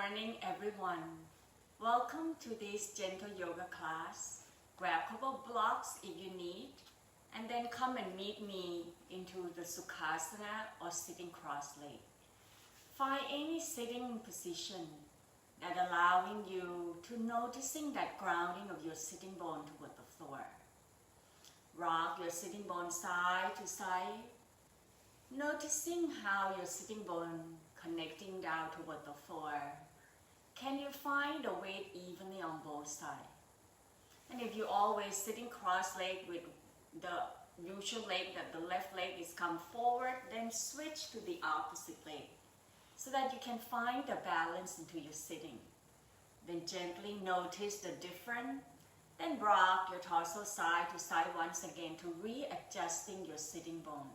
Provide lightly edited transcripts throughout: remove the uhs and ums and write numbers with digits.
morning, everyone. Welcome to this gentle yoga class. Grab a couple of blocks if you need, and then come and meet me into the Sukhasana or sitting cross-legged. Find any sitting position that allowing you to noticing that grounding of your sitting bone toward the floor. Rock your sitting bone side to side, noticing how your sitting bone connecting down toward the floor. Can you find the weight evenly on both sides? And if you're always sitting cross-legged with the usual leg that the left leg is come forward, then switch to the opposite leg so that you can find the balance into your sitting. Then gently notice the difference. Then rock your torso side to side once again to readjusting your sitting bone.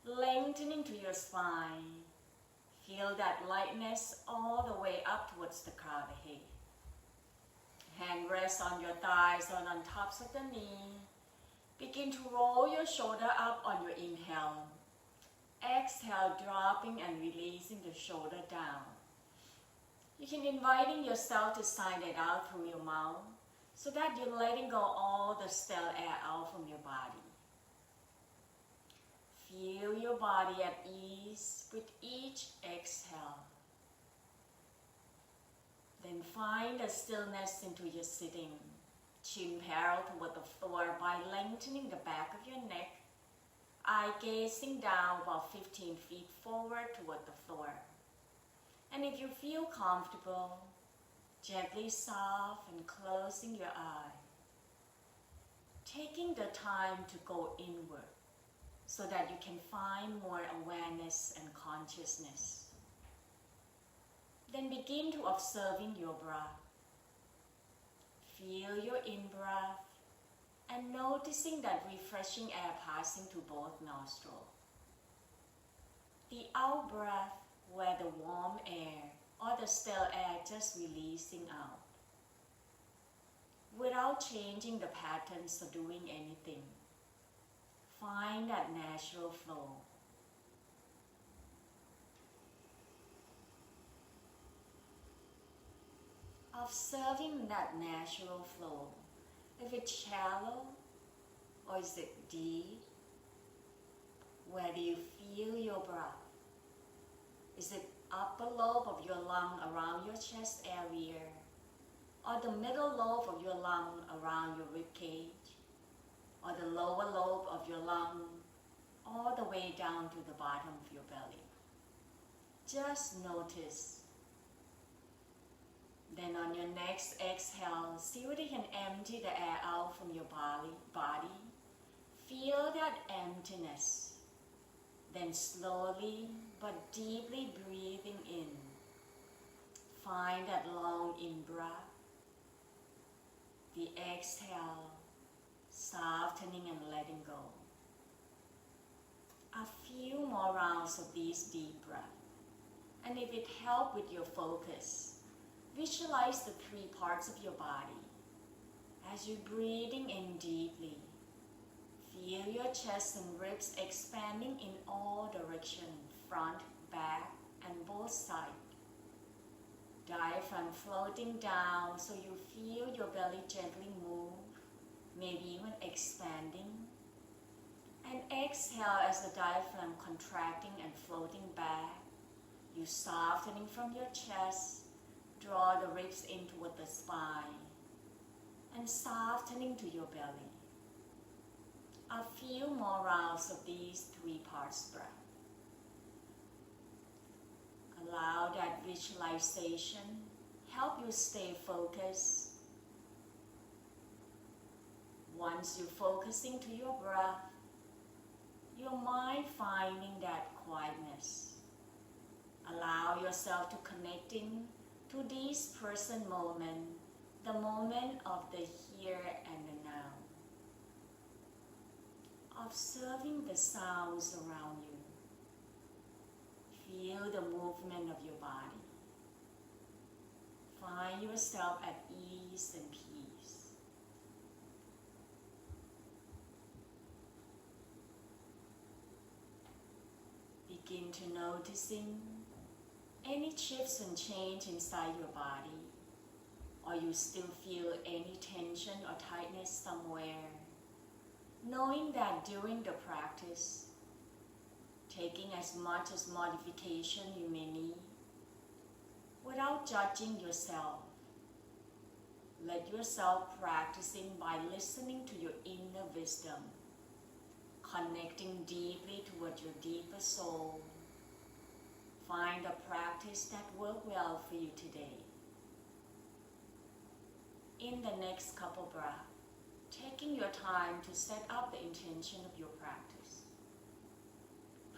Lengthening to your spine. Feel that lightness all the way up towards the crown of the head. Hand rests on your thighs or on tops of the knee. Begin to roll your shoulder up on your inhale. Exhale, dropping and releasing the shoulder down. You can inviting yourself to sign it out through your mouth so that you're letting go all the stale air out from your body. Feel your body at ease with each exhale. Then find a stillness into your sitting. Chin parallel toward the floor by lengthening the back of your neck. Eye gazing down about 15 feet forward toward the floor. And if you feel comfortable, gently soft and closing your eye. Taking the time to go inward, so that you can find more awareness and consciousness. Then begin to observing your breath. Feel your in-breath and noticing that refreshing air passing to both nostrils. The out-breath where the warm air or the stale air just releasing out. Without changing the patterns or doing anything. Find that natural flow. Observing that natural flow. If it's shallow or is it deep? Where do you feel your breath? Is it upper lobe of your lung around your chest area? Or the middle lobe of your lung around your rib cage? Or the lower lobe of your lung, all the way down to the bottom of your belly. Just notice. Then on your next exhale, see whether you can empty the air out from your body. Feel that emptiness. Then slowly but deeply breathing in. Find that long in-breath. The exhale. Softening and letting go. A few more rounds of these deep breaths. And if it helps with your focus, visualize the three parts of your body. As you're breathing in deeply, feel your chest and ribs expanding in all directions, front, back, and both sides. Diaphragm floating down so you feel your belly gently move. Maybe even expanding. And exhale as the diaphragm contracting and floating back. You softening from your chest. Draw the ribs in toward the spine. And softening to your belly. A few more rounds of these three parts breath. Allow that visualization help you stay focused. Once you're focusing to your breath, your mind finding that quietness. Allow yourself to connecting to this present moment, the moment of the here and the now. Observing the sounds around you. Feel the movement of your body. Find yourself at ease and peace. Begin to noticing Any shifts and change inside your body, or you still feel any tension or tightness somewhere, knowing that during the practice, taking as much as modification you may need, without judging yourself. Let yourself practicing by listening to your inner wisdom, connecting deeply toward your deeper soul. Find a practice that works well for you today. In the next couple breaths, taking your time to set up the intention of your practice.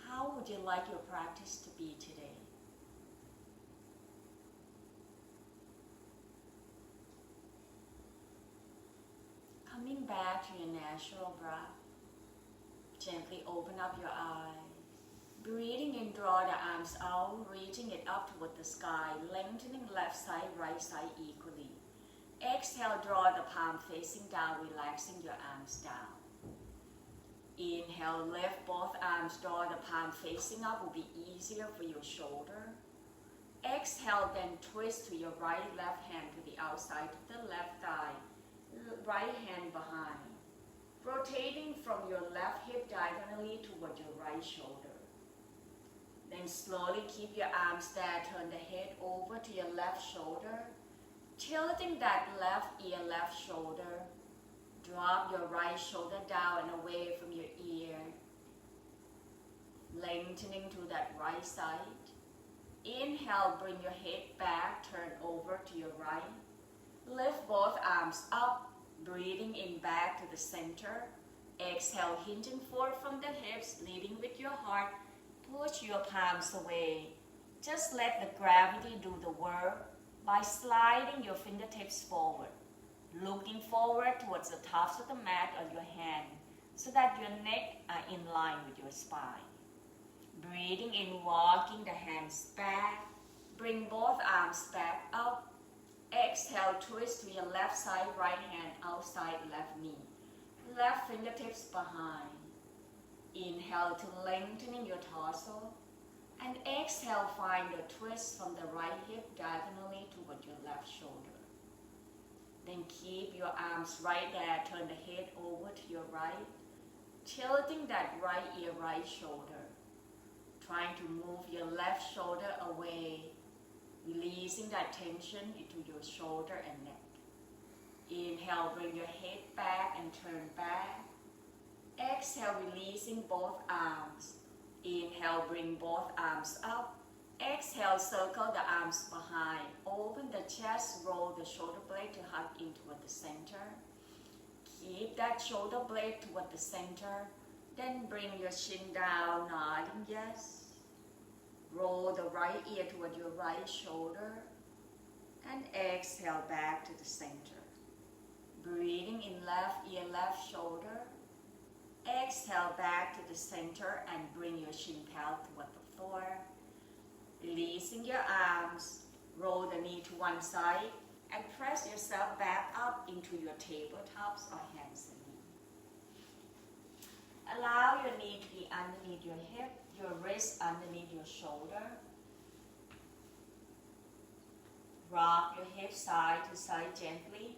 How would you like your practice to be today? Coming back to your natural breath, gently open up your eyes. Breathing in, draw the arms out, reaching it up toward the sky, lengthening left side, right side equally. Exhale, draw the palm facing down, relaxing your arms down. Inhale, lift both arms, draw the palm facing up, will be easier for your shoulder. Exhale, then twist to your right, left hand to the outside of the left thigh, right hand behind. Rotating from your left hip diagonally toward your right shoulder. Then slowly keep your arms there, turn the head over to your left shoulder, tilting that left ear, left shoulder. Drop your right shoulder down and away from your ear, lengthening to that right side. Inhale, bring your head back, turn over to your right. Lift both arms up, breathing in back to the center. Exhale, hinging forward from the hips, leading with your heart. Push your palms away. Just let the gravity do the work by sliding your fingertips forward, looking forward towards the tops of the mat or your hand so that your neck are in line with your spine. Breathing in, walking the hands back. Bring both arms back up. Exhale, twist to your left side, right hand outside left knee. Left fingertips behind. Inhale to lengthening your torso. And exhale, find a twist from the right hip diagonally toward your left shoulder. Then keep your arms right there. Turn the head over to your right. Tilting that right ear, right shoulder. Trying to move your left shoulder away. Releasing that tension into your shoulder and neck. Inhale, bring your head back and turn back. Exhale, releasing both arms. Inhale, bring both arms up. Exhale, circle the arms behind. Open the chest, roll the shoulder blade to hug in toward the center. Keep that shoulder blade toward the center. Then bring your chin down, nodding yes. Roll the right ear toward your right shoulder. And exhale back to the center. Breathing in left ear, left shoulder. Exhale back to the center and bring your shin pal toward the floor. Releasing your arms, roll the knee to one side and press yourself back up into your tabletops or hands and knee. Allow your knee to be underneath your hip, your wrist underneath your shoulder. Rock your hips side to side gently.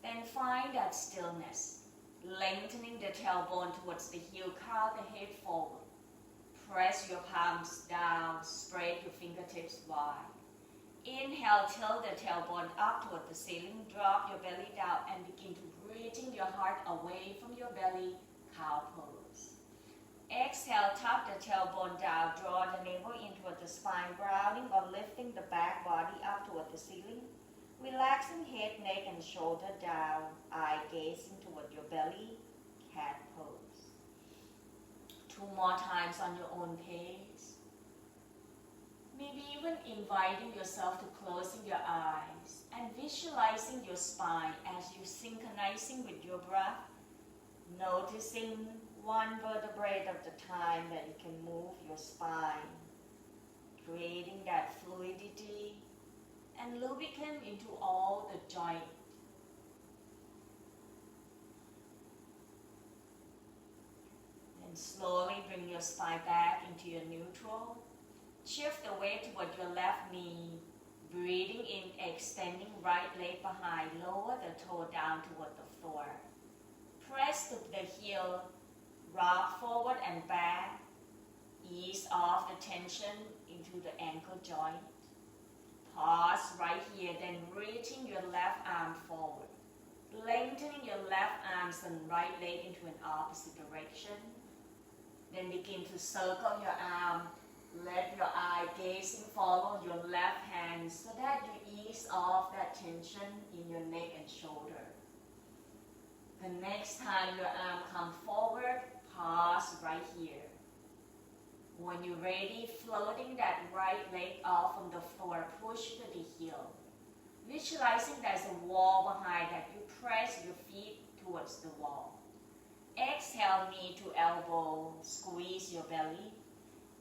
Then find that stillness. Lengthening the tailbone towards the heel, curl the head forward. Press your palms down, spread your fingertips wide. Inhale, tilt the tailbone up toward the ceiling, drop your belly down and begin to bridging your heart away from your belly, cow pose. Exhale, tuck the tailbone down, draw the navel in toward the spine, grounding or lifting the back body up toward the ceiling. Relaxing head, neck, and shoulder down, eye gazing toward your belly, cat pose. 2 more times on your own pace. Maybe even inviting yourself to closing your eyes and visualizing your spine as you synchronizing with your breath, noticing one vertebrae at a time that you can move your spine, creating that fluidity and lubricant into all the joints. Then slowly bring your spine back into your neutral. Shift the weight toward your left knee. Breathing in, extending right leg behind. Lower the toe down toward the floor. Press the heel, rock forward and back. Ease off the tension into the ankle joint. Pause right here, then reaching your left arm forward. Lengthening your left arms and right leg into an opposite direction. Then begin to circle your arm. Let your eye gazing follow your left hand so that you ease off that tension in your neck and shoulder. The next time your arm comes forward, pause right here. When you're ready, floating that right leg off from the floor, push to the heel. Visualizing there's a wall behind that, you press your feet towards the wall. Exhale, knee to elbow, squeeze your belly.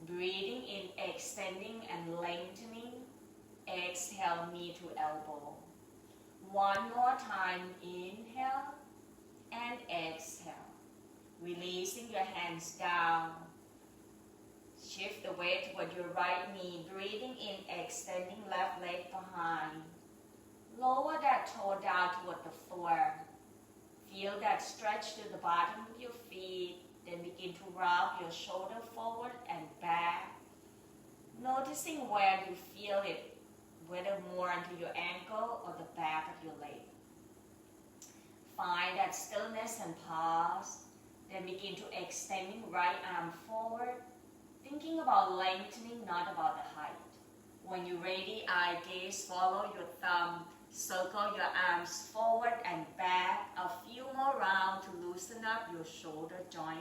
Breathing in, extending and lengthening. Exhale, knee to elbow. One more time, inhale and exhale. Releasing your hands down. Shift the weight toward your right knee. Breathing in, extending left leg behind. Lower that toe down toward the floor. Feel that stretch to the bottom of your feet. Then begin to rock your shoulder forward and back. Noticing where you feel it, whether more into your ankle or the back of your leg. Find that stillness and pause. Then begin to extending right arm forward. Thinking about lengthening, not about the height. When you're ready, eye gaze, follow your thumb. Circle your arms forward and back. A few more rounds to loosen up your shoulder joint.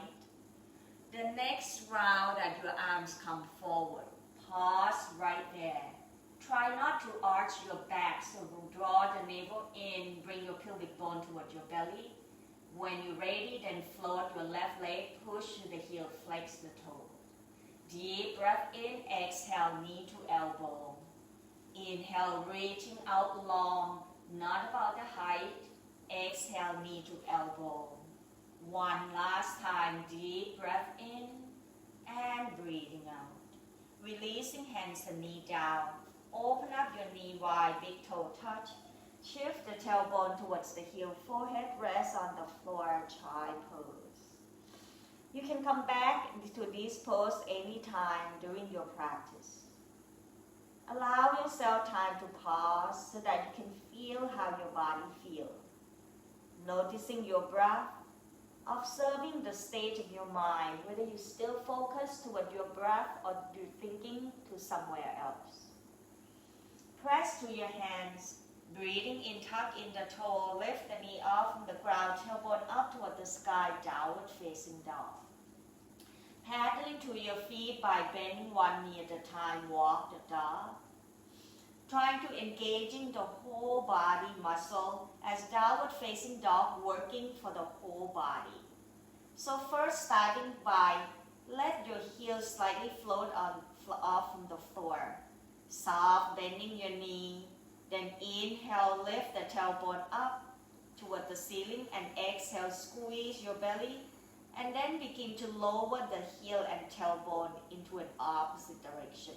The next round that your arms come forward. Pause right there. Try not to arch your back, so draw the navel in, bring your pelvic bone toward your belly. When you're ready, then float your left leg, push to the heel, flex the toe. Deep breath in, exhale, knee to elbow. Inhale, reaching out long, not about the height. Exhale, knee to elbow. One last time, deep breath in and breathing out. Releasing hands and knee down. Open up your knee wide, big toe touch. Shift the tailbone towards the heel, forehead rest on the floor, child pose. You can come back into this pose anytime during your practice. Allow yourself time to pause so that you can feel how your body feels. Noticing your breath, observing the state of your mind, whether you still focus toward your breath or you're thinking to somewhere else. Press to your hands, breathing in, tuck in the toe, lift the knee off from the ground, tailbone up toward the sky, downward facing dog. Paddling to your feet by bending one knee at a time, walk the dog. Trying to engaging the whole body muscle as downward facing dog, working for the whole body. So first starting by let your heels slightly float off from the floor. Soft bending your knee. Then inhale, lift the tailbone up toward the ceiling and exhale, squeeze your belly. And then begin to lower the heel and tailbone into an opposite direction.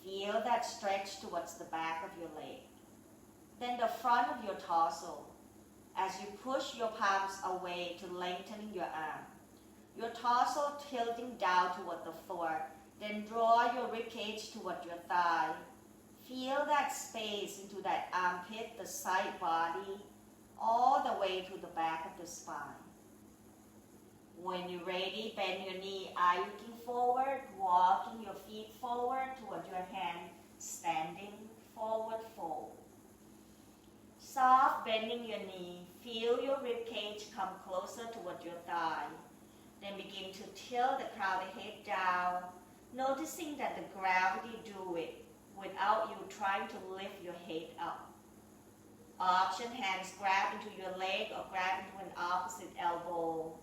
Feel that stretch towards the back of your leg. Then the front of your torso as you push your palms away to lengthening your arm. Your torso tilting down toward the floor. Then draw your ribcage toward your thigh. Feel that space into that armpit, the side body, all the way to the back of the spine. When you're ready, bend your knee, eye looking forward, walking your feet forward toward your hand, standing, forward fold. Soft bending your knee, feel your ribcage come closer toward your thigh. Then begin to tilt the crown of the head down, noticing that the gravity do it without you trying to lift your head up. Option hands grab into your leg or grab into an opposite elbow.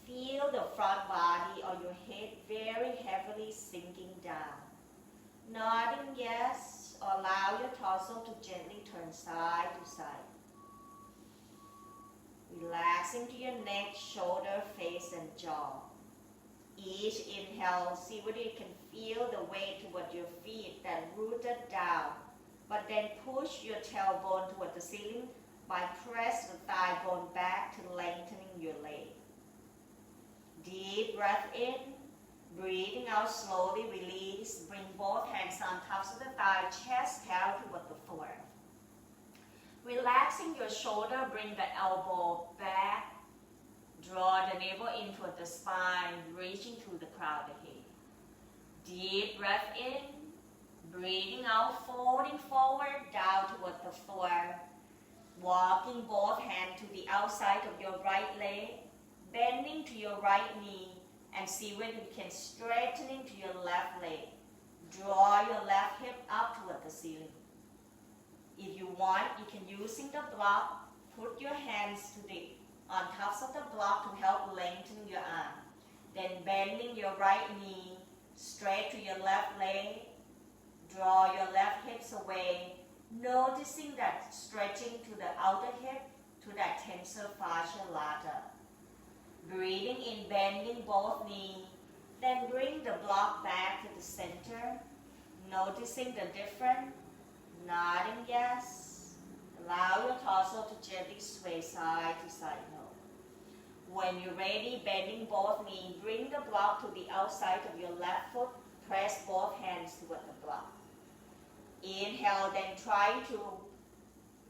Feel the front body or your head very heavily sinking down. Nodding yes, or allow your torso to gently turn side to side. Relaxing to your neck, shoulder, face, and jaw. Each inhale, see whether you can feel the weight toward your feet that rooted down. But then push your tailbone toward the ceiling by press the thigh bone back to lengthening your leg. Deep breath in. Breathing out slowly, release. Bring both hands on tops of the thigh, chest held toward the floor. Relaxing your shoulder, bring the elbow back. Draw the navel in toward the spine, reaching through the crown of the head. Deep breath in. Breathing out, folding forward, down toward the floor. Walking both hands to the outside of your right leg, bending to your right knee, and see whether you can straightening to your left leg. Draw your left hip up toward the ceiling. If you want, you can using the block, put your hands on tops of the block to help lengthen your arm. Then bending your right knee, straight to your left leg. Draw your left hips away, noticing that stretching to the outer hip to that tensor fascia lata. Breathing in, bending both knees, then bring the block back to the center, noticing the difference, nodding yes. Allow your torso to gently sway side to side, no. When you're ready, bending both knees, bring the block to the outside of your left foot, press both hands toward the block. Inhale, then try to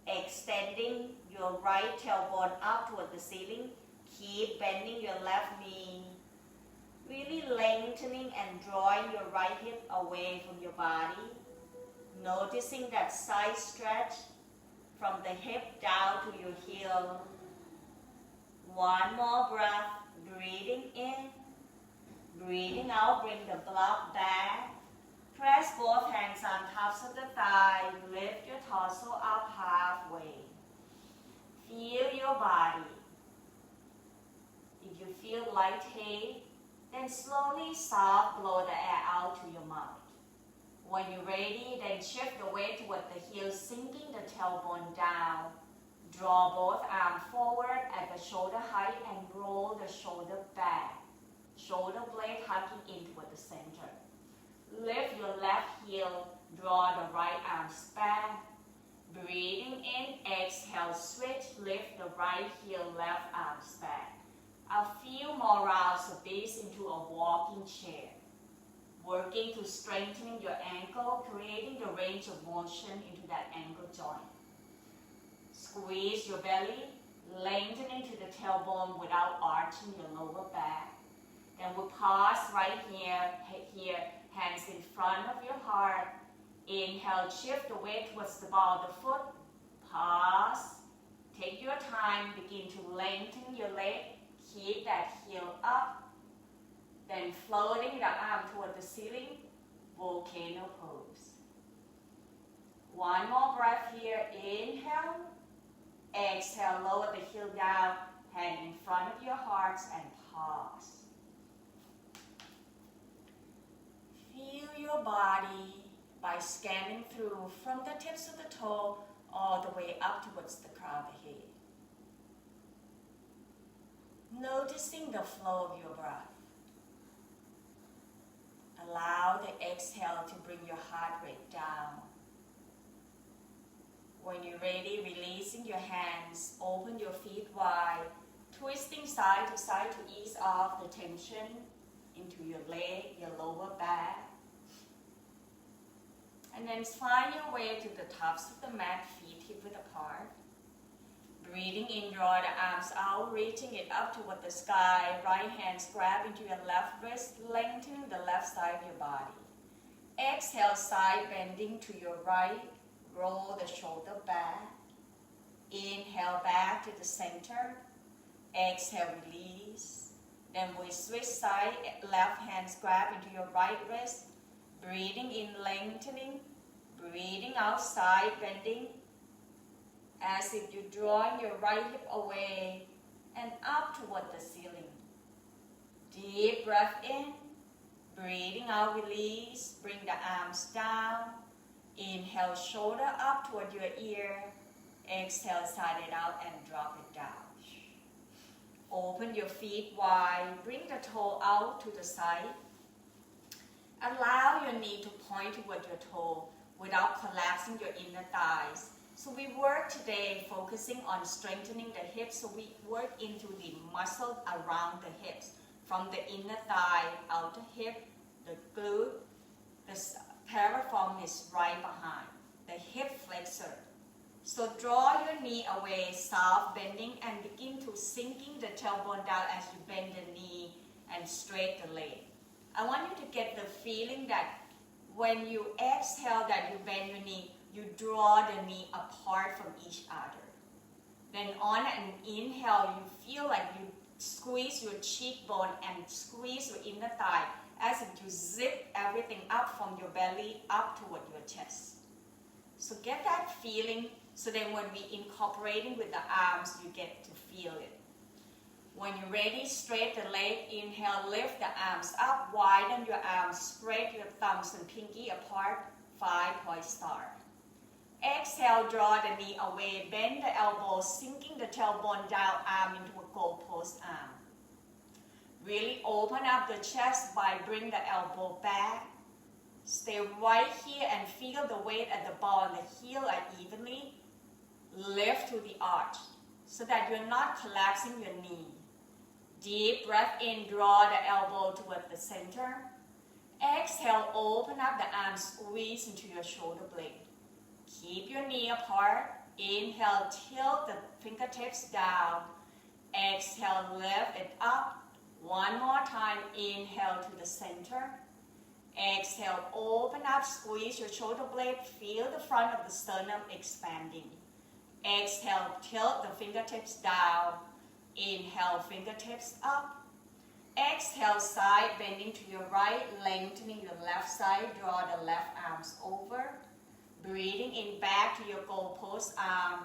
extending your right tailbone up toward the ceiling. Keep bending your left knee, really lengthening and drawing your right hip away from your body. Noticing that side stretch from the hip down to your heel. One more breath, breathing in, breathing out, bring the block back. Press both hands on tops of the thigh, lift your torso up halfway. Feel your body. If you feel lightheaded, then slowly soft blow the air out to your mouth. When you're ready, then shift the weight toward the heel, sinking the tailbone down. Draw both arms forward at the shoulder height and roll the shoulder back. Shoulder blade hugging in toward the center. Lift your left heel, draw the right arms back. Breathing in, exhale, switch, lift the right heel, left arms back. A few more rounds of this into a walking chair. Working to strengthening your ankle, creating the range of motion into that ankle joint. Squeeze your belly, lengthen into the tailbone without arching your lower back. Then we'll pause right here, hands in front of your heart. Inhale, shift the weight towards the ball of the foot. Pause. Take your time, begin to lengthen your leg. Keep that heel up. Then floating the arm toward the ceiling, volcano pose. One more breath here. Inhale. Exhale, lower the heel down, hand in front of your heart and pause. Feel your body by scanning through from the tips of the toe all the way up towards the crown of the head. Noticing the flow of your breath. Allow the exhale to bring your heart rate down. When you're ready, releasing your hands, open your feet wide, twisting side to side to ease off the tension into your leg, your lower back. And then find your way to the tops of the mat, feet hip-width apart. Breathing in, draw the arms out, reaching it up toward the sky. Right hands grab into your left wrist, lengthening the left side of your body. Exhale, side bending to your right. Roll the shoulder back. Inhale back to the center. Exhale, release. Then we switch side, left hands grab into your right wrist. Breathing in, lengthening. Breathing out, side bending. As if you're drawing your right hip away and up toward the ceiling. Deep breath in. Breathing out, release. Bring the arms down. Inhale, shoulder up toward your ear. Exhale, side it out and drop it down. Open your feet wide, bring the toe out to the side. Allow your knee to point toward your toe without collapsing your inner thighs. So we work today focusing on strengthening the hips, so we work into the muscle around the hips, from the inner thigh, outer hip, the glute, the piriform is right behind, the hip flexor. So draw your knee away, soft bending, and begin to sinking the tailbone down as you bend the knee and straight the leg. I want you to get the feeling that when you exhale that you bend your knee, you draw the knee apart from each other. Then on an inhale, you feel like you squeeze your cheekbone and squeeze your inner thigh as if you zip everything up from your belly up toward your chest. So get that feeling, so then when we incorporating with the arms, you get to feel it. When you're ready, straight the leg, inhale, lift the arms up, widen your arms, spread your thumbs and pinky apart, 5-point star. Exhale, draw the knee away, bend the elbow, sinking the tailbone down, arm into a goalpost arm. Really open up the chest by bring the elbow back. Stay right here and feel the weight at the ball and the heel are evenly. Lift to the arch so that you're not collapsing your knee. Deep breath in, draw the elbow toward the center. Exhale, open up the arms, squeeze into your shoulder blade. Keep your knee apart. Inhale, tilt the fingertips down. Exhale, lift it up. One more time, inhale to the center. Exhale, open up, squeeze your shoulder blade, feel the front of the sternum expanding. Exhale, tilt the fingertips down. Inhale, fingertips up. Exhale, side bending to your right, lengthening your left side, draw the left arms over. Breathing in back to your goalpost arm.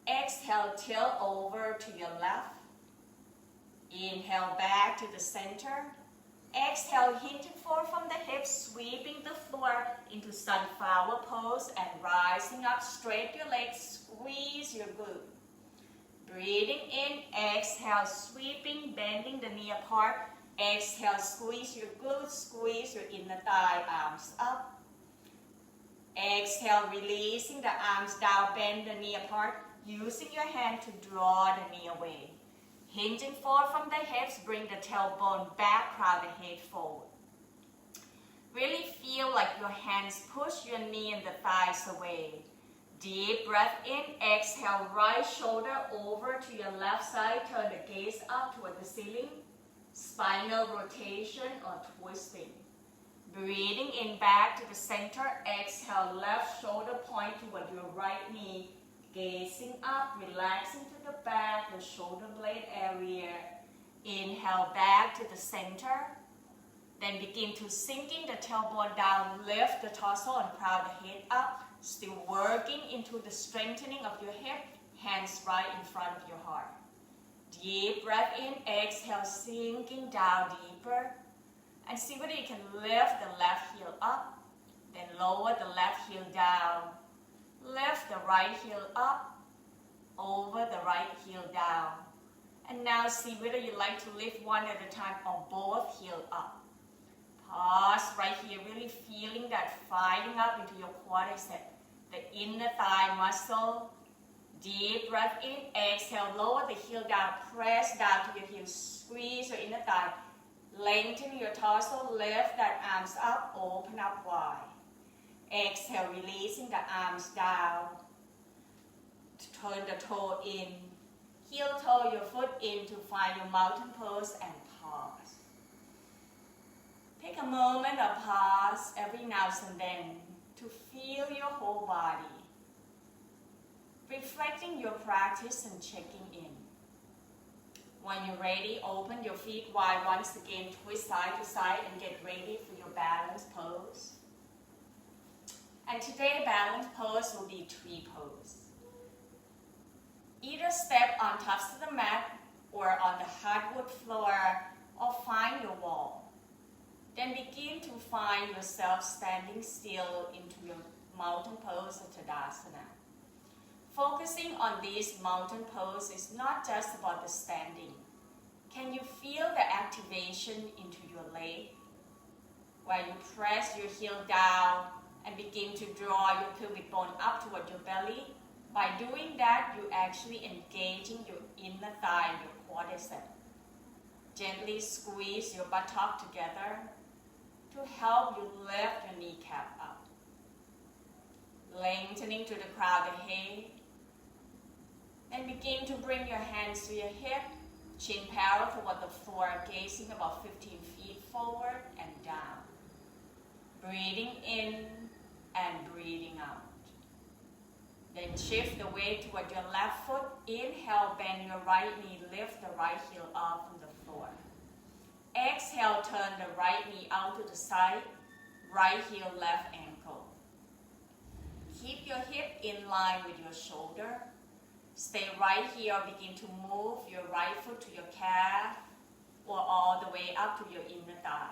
Exhale, tilt over to your left. Inhale, back to the center. Exhale, hinge forward from the hips, sweeping the floor into sunflower pose and rising up, straight your legs, squeeze your glute. Breathing in, exhale, sweeping, bending the knee apart. Exhale, squeeze your glutes, squeeze your inner thigh, arms up. Exhale, releasing the arms down, bend the knee apart, using your hand to draw the knee away. Hinging forward from the hips, bring the tailbone back, crown the head forward. Really feel like your hands push your knee and the thighs away. Deep breath in, exhale, right shoulder over to your left side, turn the gaze up toward the ceiling. Spinal rotation or twisting. Breathing in back to the center, exhale, left shoulder point toward your right knee. Gazing up, relaxing to the back, the shoulder blade area. Inhale back to the center. Then begin to sinking the tailbone down, lift the torso and proud the head up. Still working into the strengthening of your hip, hands right in front of your heart. Deep breath in, exhale, sinking down deeper. And see whether you can lift the left heel up, then lower the left heel down. Lift the right heel up, over the right heel down. And now see whether you like to lift one at a time or both heel up. Pause right here, really feeling that firing up into your quadricep, the inner thigh muscle. Deep breath in, exhale, lower the heel down, press down to your heel, squeeze your inner thigh. Lengthen your torso, lift that arms up, open up wide. Exhale, releasing the arms down. Turn the toe in. Heel toe your foot in to find your mountain pose and pause. Take a moment of pause every now and then to feel your whole body. Reflecting your practice and checking in. When you're ready, open your feet wide once again, twist side to side and get ready for your balance pose. And today, balance pose will be tree pose. Either step on top of the mat or on the hardwood floor or find your wall. Then begin to find yourself standing still into your mountain pose or Tadasana. Focusing on this mountain pose is not just about the standing. Can you feel the activation into your leg? Where you press your heel down and begin to draw your pelvic bone up toward your belly. By doing that, you're actually engaging your inner thigh and your quadricep. Gently squeeze your buttock together to help you lift your kneecap up. Lengthening to the crown of the head. And begin to bring your hands to your hip, chin parallel toward the floor, gazing about 15 feet forward and down. Breathing in and breathing out. Then shift the weight toward your left foot. Inhale, bend your right knee, lift the right heel off from the floor. Exhale, turn the right knee out to the side, right heel, left ankle. Keep your hip in line with your shoulder. Stay right here, begin to move your right foot to your calf or all the way up to your inner thigh.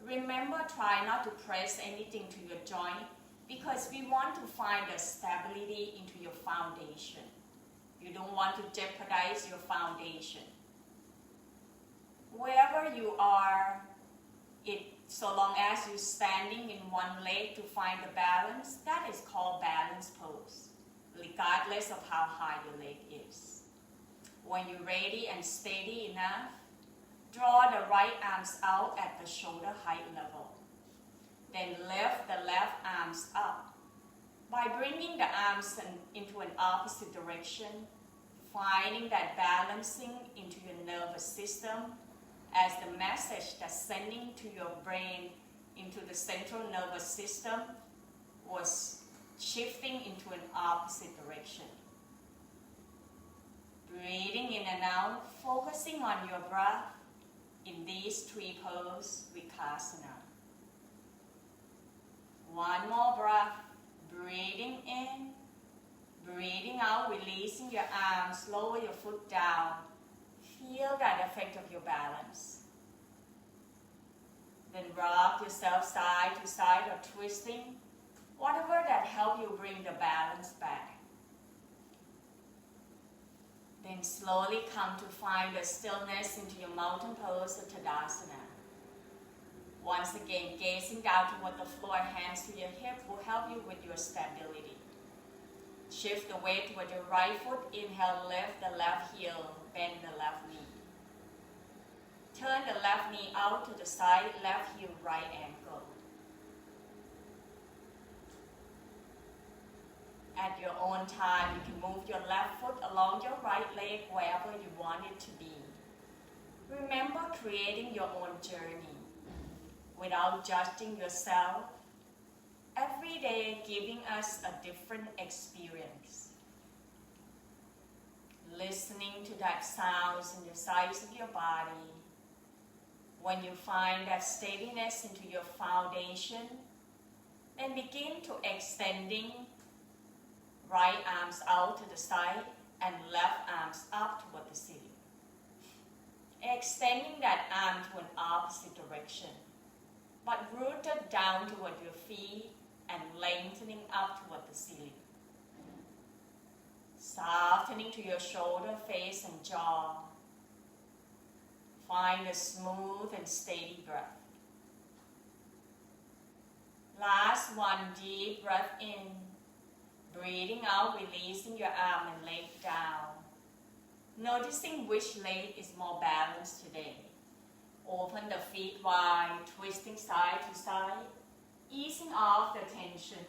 Remember, try not to press anything to your joint because we want to find the stability into your foundation. You don't want to jeopardize your foundation. Wherever you are, so long as you're standing in one leg to find the balance, that is called balance pose, regardless of how high your leg is. When you're ready and steady enough, draw the right arms out at the shoulder height level. Then lift the left arms up. By bringing the arms into an opposite direction, finding that balancing into your nervous system as the message that's sending to your brain into the central nervous system was shifting into an opposite direction. Breathing in and out, focusing on your breath in these three poses, Vipassana. One more breath, breathing in, breathing out, releasing your arms, lower your foot down. Feel that effect of your balance. Then rock yourself side to side or twisting, whatever that helps you bring the balance back. Then slowly come to find the stillness into your mountain pose or Tadasana. Once again, gazing down toward the floor, hands to your hip will help you with your stability. Shift the weight toward your right foot. Inhale, lift the left heel, bend the left knee. Turn the left knee out to the side, left heel, right ankle. At your own time, you can move your left foot along your right leg wherever you want it to be. Remember creating your own journey without judging yourself. Every day giving us a different experience. Listening to that sounds in the sides of your body. When you find that steadiness into your foundation, then begin to extending right arms out to the side and left arms up toward the ceiling. Extending that arm to an opposite direction, but rooted down toward your feet and lengthening up toward the ceiling. Softening to your shoulder, face, and jaw. Find a smooth and steady breath. Last one, deep breath in. Breathing out, releasing your arm and leg down. Noticing which leg is more balanced today. Open the feet wide, twisting side to side, easing off the tension.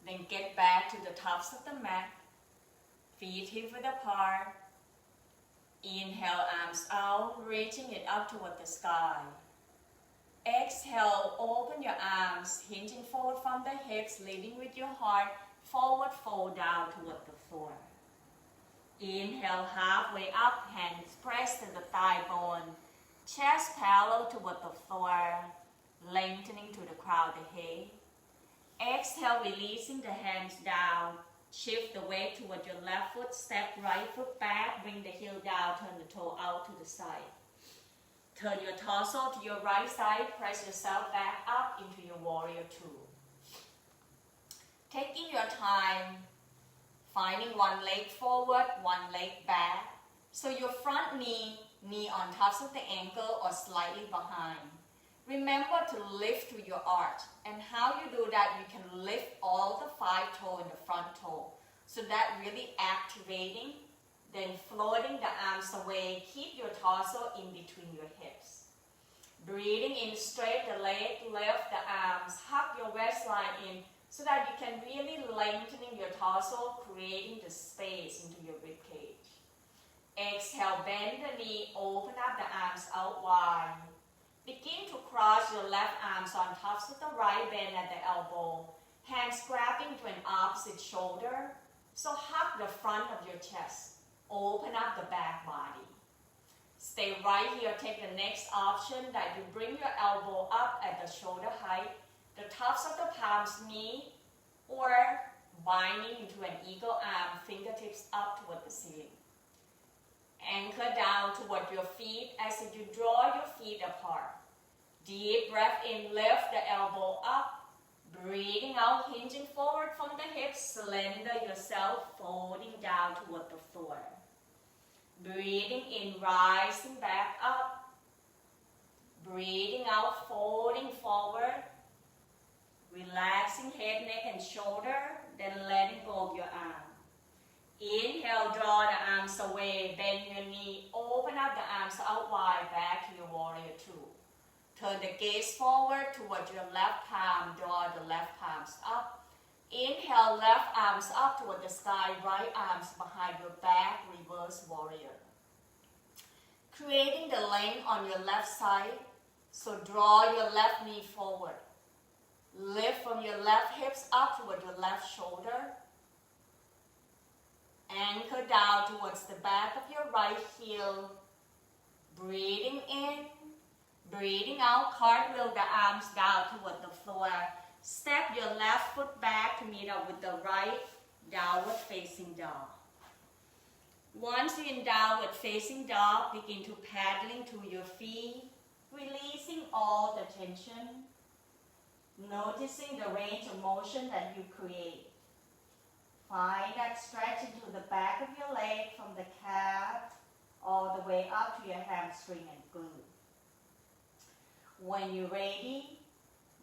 Then get back to the tops of the mat, feet hip width apart. Inhale, arms out, reaching it up toward the sky. Exhale, open your arms, hinging forward from the hips, leading with your heart, forward fold down toward the floor. Inhale, halfway up, hands press to the thigh bone, chest parallel toward the floor, lengthening to the crown of the head. Exhale, releasing the hands down, shift the weight toward your left foot, step right foot back, bring the heel down, turn the toe out to the side. Turn your torso to your right side, press yourself back up into your warrior two. Taking your time, finding one leg forward, one leg back, So your front knee on top of the ankle or slightly behind. Remember to lift through your arch. And how you do that, you can lift all the 5 toes in the front toe. So that really activating, then floating the arms away. Keep your torso in between your hips. Breathing in, straight the leg, lift the arms, hug your waistline in so that you can really lengthening your torso, creating the space into your ribcage. Exhale, bend the knee, open up the arms out wide. Begin to cross your left arms on top of the right, bend at the elbow. Hands grabbing to an opposite shoulder. So hug the front of your chest. Open up the back body. Stay right here. Take the next option that you bring your elbow up at the shoulder height. The tops of the palms meet or binding into an eagle arm, fingertips up toward the ceiling. Anchor down toward your feet as if you draw your feet apart. Deep breath in, lift the elbow up. Breathing out, hinging forward from the hips, slender yourself, folding down toward the floor. Breathing in, rising back up. Breathing out, folding forward. Relaxing head, neck, and shoulder, then letting go of your arm. Inhale, draw the arms away, bend your knee, open up the arms out wide, back to your warrior 2. Turn the gaze forward towards your left palm, draw the left palms up. Inhale, left arms up toward the sky, right arms behind your back, reverse warrior. Creating the length on your left side, so draw your left knee forward. Lift from your left hips up toward your left shoulder. Anchor down towards the back of your right heel. Breathing in, breathing out, cartwheel the arms down toward the floor. Step your left foot back to meet up with the right, downward facing dog. Once you're in downward facing dog, begin to paddling to your feet, releasing all the tension, noticing the range of motion that you create. Find that stretch into the back of your leg from the calf all the way up to your hamstring and glute. When you're ready,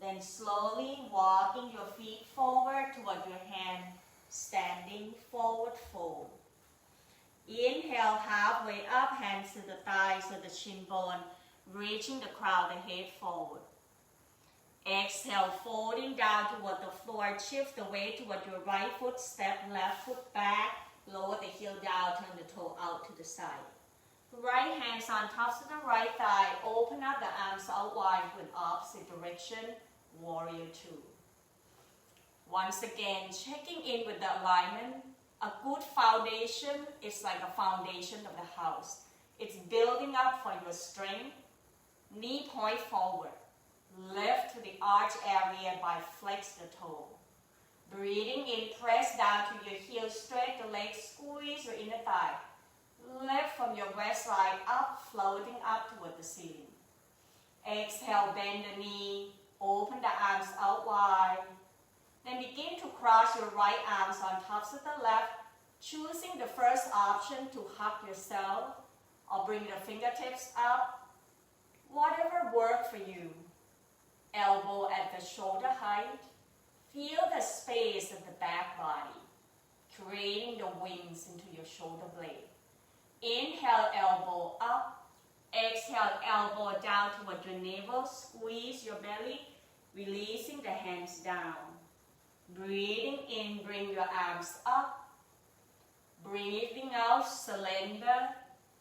then slowly walking your feet forward toward your hand, standing forward fold. Inhale, halfway up, hands to the thighs or the shin bone, reaching the crown of the head forward. Exhale, folding down toward the floor, shift the weight toward your right foot, step left foot back, lower the heel down, turn the toe out to the side. Right hands on top of the right thigh, open up the arms out wide to an opposite direction, warrior 2. Once again, checking in with the alignment. A good foundation is like a foundation of the house. It's building up for your strength. Knee point forward. Lift to the arch area by flex the toe. Breathing in, press down to your heel, straight the legs, squeeze your inner thigh. Lift from your waistline up, floating up toward the ceiling. Exhale, bend the knee, open the arms out wide. Then begin to cross your right arms on top of the left, choosing the first option to hug yourself or bring the fingertips up. Whatever works for you. Elbow at the shoulder height. Feel the space of the back body, creating the wings into your shoulder blade. Inhale, elbow up. Exhale, elbow down toward your navel. Squeeze your belly, releasing the hands down. Breathing in, bring your arms up. Breathing out, surrender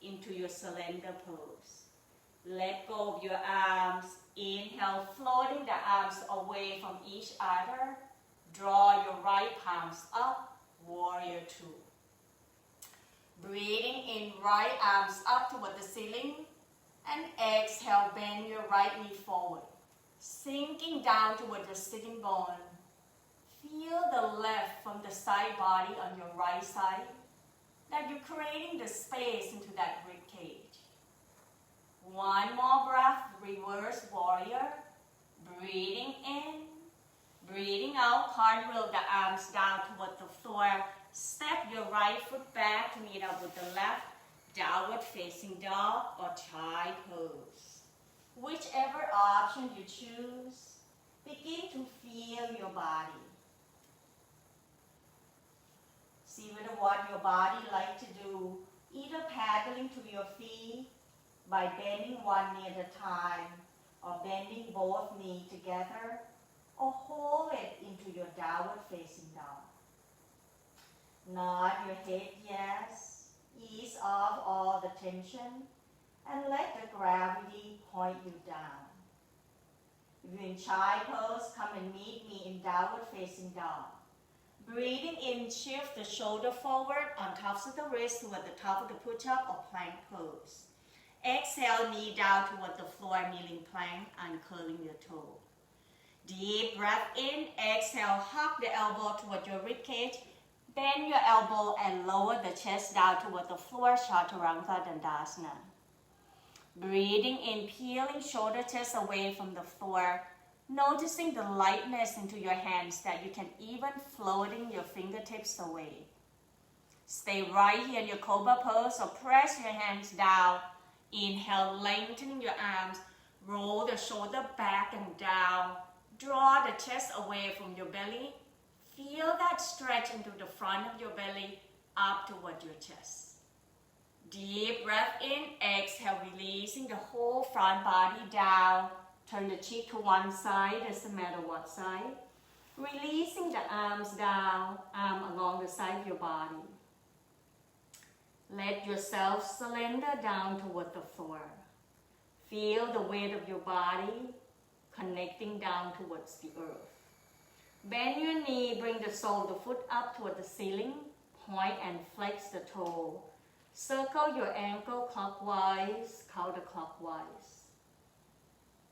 into your surrender pose. Let go of your arms. Inhale, floating the arms away from each other. Draw your right palms up, warrior 2. Breathing in, right arms up toward the ceiling. And exhale, bend your right knee forward. Sinking down toward your sitting bone. Feel the lift from the side body on your right side. That you're creating the space into that rib cage. One more breath, reverse warrior. Breathing in, breathing out, cartwheel the arms down toward the floor. Step your right foot back to meet up with the left. downward facing dog or child pose. Whichever option you choose, begin to feel your body. See what your body like to do, either paddling to your feet by bending one knee at a time, or bending both knees together, or hold it into your downward facing dog. Nod your head yes, ease off all the tension, and let the gravity point you down. If you're in child pose, come and meet me in downward facing dog. Breathing in, shift the shoulder forward on tops of the wrist toward the top of the push-up or plank pose. Exhale, knee down toward the floor, kneeling plank, and curling your toe. Deep breath in, exhale, hug the elbow toward your ribcage, bend your elbow and lower the chest down toward the floor, Chaturanga Dandasana. Breathing in, peeling shoulder chest away from the floor, noticing the lightness into your hands that you can even floating your fingertips away. Stay right here in your Cobra pose or press your hands down. Inhale, lengthening your arms, roll the shoulder back and down. Draw the chest away from your belly. Feel that stretch into the front of your belly, up toward your chest. Deep breath in, exhale, releasing the whole front body down. Turn the cheek to one side, doesn't matter what side. Releasing the arms down, arm along the side of your body. Let yourself surrender down toward the floor. Feel the weight of your body connecting down towards the earth. Bend your knee, bring the sole of the foot up toward the ceiling. Point and flex the toe. Circle your ankle clockwise, counterclockwise.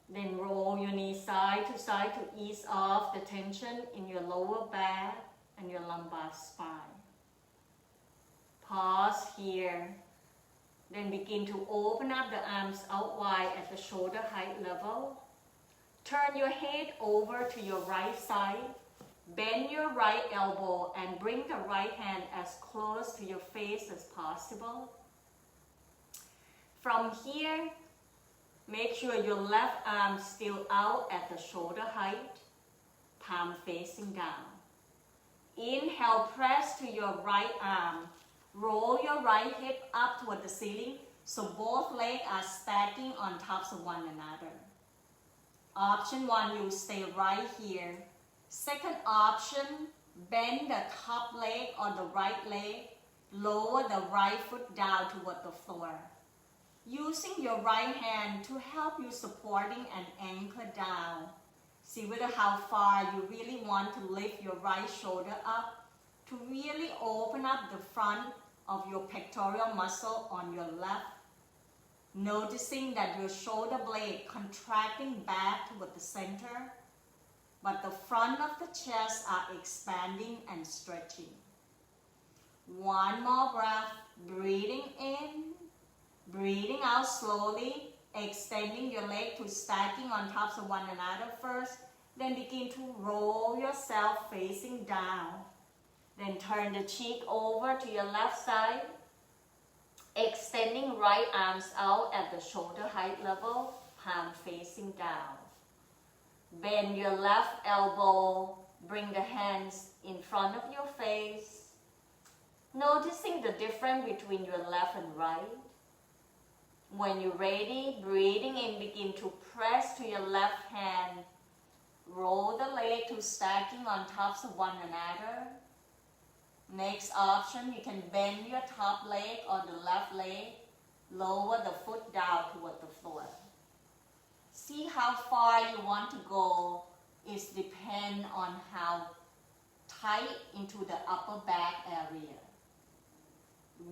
Then roll your knee side to ease off the tension in your lower back and your lumbar spine. Pause here. Then begin to open up the arms out wide at the shoulder height level. Turn your head over to your right side. Bend your right elbow and bring the right hand as close to your face as possible. From here, make sure your left arm still out at the shoulder height, palm facing down. Inhale, press to your right arm. Roll your right hip up toward the ceiling so both legs are stacking on tops of one another. Option 1, you stay right here. Second option, bend the top leg or the right leg. Lower the right foot down toward the floor. Using your right hand to help you supporting and anchor down. See how far you really want to lift your right shoulder up to really open up the front of your pectoral muscle on your left. Noticing that your shoulder blade contracting back toward the center, but the front of the chest are expanding and stretching. One more breath, breathing in, breathing out slowly, extending your leg to stacking on tops of one another first, then begin to roll yourself facing down. Then turn the cheek over to your left side, extending right arms out at the shoulder height level, palm facing down. Bend your left elbow, bring the hands in front of your face, noticing the difference between your left and right. When you're ready, breathing in, begin to press to your left hand. Roll the leg to stacking on tops of one another. Next option, you can bend your top leg or the left leg. Lower the foot down toward the floor. See how far you want to go. It depends on how tight into the upper back area.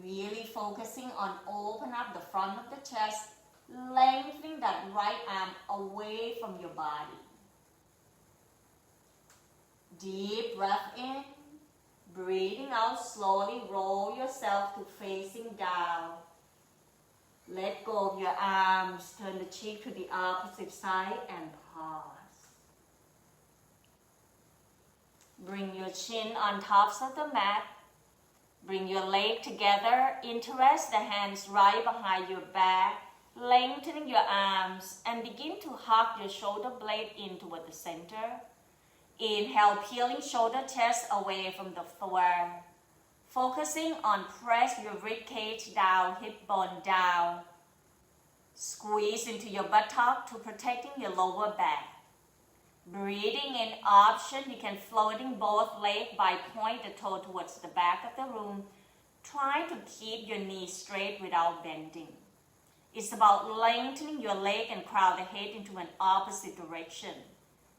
Really focusing on open up the front of the chest, lengthening that right arm away from your body. Deep breath in, breathing out slowly, roll yourself to facing down. Let go of your arms, turn the cheek to the opposite side and pause. Bring your chin on tops of the mat. Bring your leg together, interlace the hands right behind your back, lengthening your arms, and begin to hug your shoulder blade in toward the center. Inhale, peeling shoulder chest away from the floor. Focusing on press your rib cage down, hip bone down. Squeeze into your buttock to protecting your lower back. Breathing in option, you can floating both legs by point the toe towards the back of the room. Try to keep your knees straight without bending. It's about lengthening your leg and crowd the head into an opposite direction.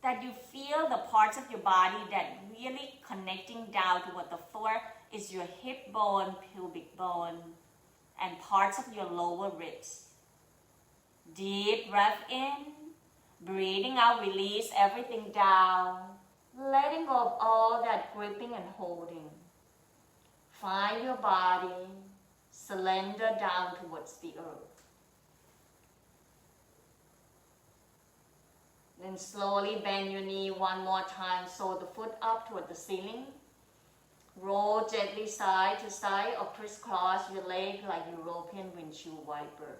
That you feel the parts of your body that really connecting down toward the floor is your hip bone, pubic bone, and parts of your lower ribs. Deep breath in. Breathing out, release everything down, letting go of all that gripping and holding. Find your body, surrender down towards the earth. Then slowly bend your knee one more time, so the foot up toward the ceiling. Roll gently side to side or crisscross your leg like European windshield wiper.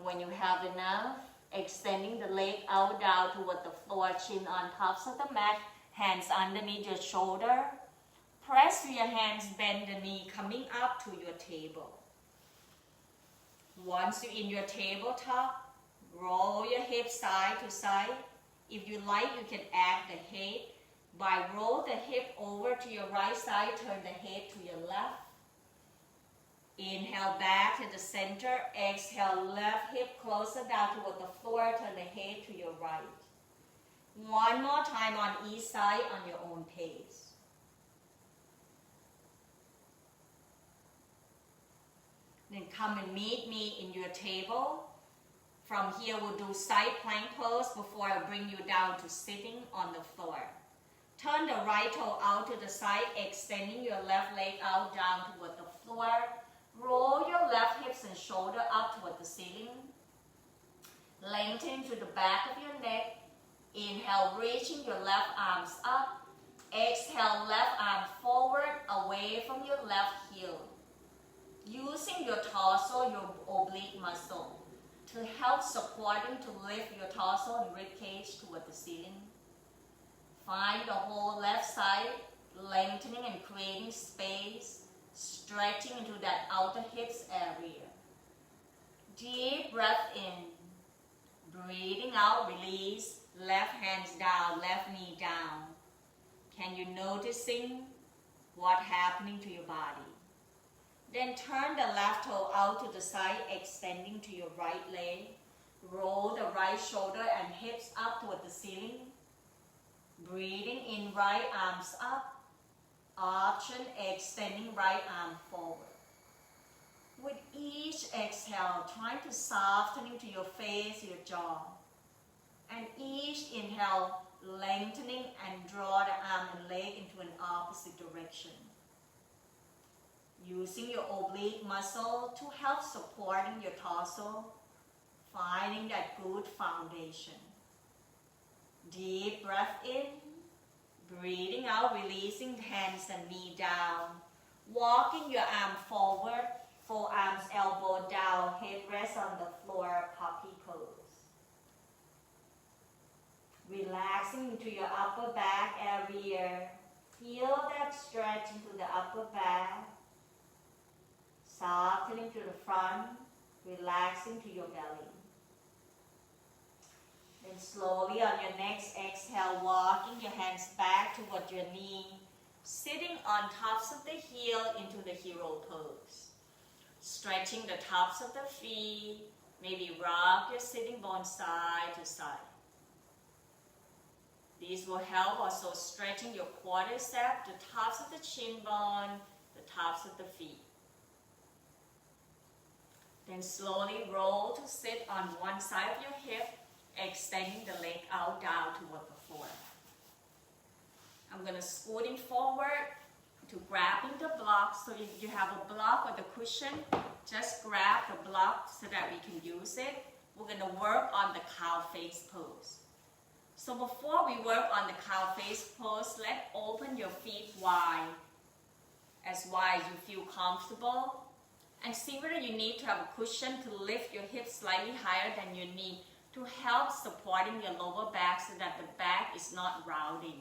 When you have enough, extending the leg out down toward the floor, chin on tops of the mat, hands underneath your shoulder. Press with your hands, bend the knee, coming up to your table. Once you're in your tabletop, roll your hips side to side. If you like, you can add the head by roll the hip over to your right side, turn the head to your left. Inhale back to the center. Exhale, left hip closer down toward the floor. Turn the head to your right. One more time on each side on your own pace. Then come and meet me in your table. From here, we'll do side plank pose before I bring you down to sitting on the floor. Turn the right toe out to the side, extending your left leg out down toward the floor. Roll your left hips and shoulder up toward the ceiling. Lengthen to the back of your neck. Inhale, reaching your left arms up. Exhale, left arm forward, away from your left heel. Using your torso, your oblique muscle, to help supporting to lift your torso and rib cage toward the ceiling. Find the whole left side, lengthening and creating space. Stretching into that outer hips area. Deep breath in. Breathing out, release. Left hands down, left knee down. Can you noticing what's happening to your body? Then turn the left toe out to the side, extending to your right leg. Roll the right shoulder and hips up toward the ceiling. Breathing in, right arms up. Option, extending right arm forward. With each exhale, trying to soften into your face, your jaw. And each inhale, lengthening and draw the arm and leg into an opposite direction. Using your oblique muscle to help supporting your torso, finding that good foundation. Deep breath in. Breathing out, releasing hands and knee down. Walking your arm forward, forearms elbow down, head rest on the floor, puppy pose. Relaxing into your upper back area. Feel that stretch into the upper back. Softening to the front, relaxing to your belly. Then slowly on your next exhale, walking your hands back toward your knee, sitting on tops of the heel into the hero pose. Stretching the tops of the feet, maybe rock your sitting bone side to side. These will help also stretching your quadricep, the tops of the shin bone, the tops of the feet. Then slowly roll to sit on one side of your hip, extending the leg out down toward the floor. I'm going to scooting forward to grabbing the block. So if you have a block or the cushion, just grab the block so that we can use it. We're going to work on the cow face pose. So before we work on the cow face pose, let's open your feet wide as you feel comfortable, and see whether you need to have a cushion to lift your hips slightly higher than your knee to help supporting your lower back so that the back is not rounding.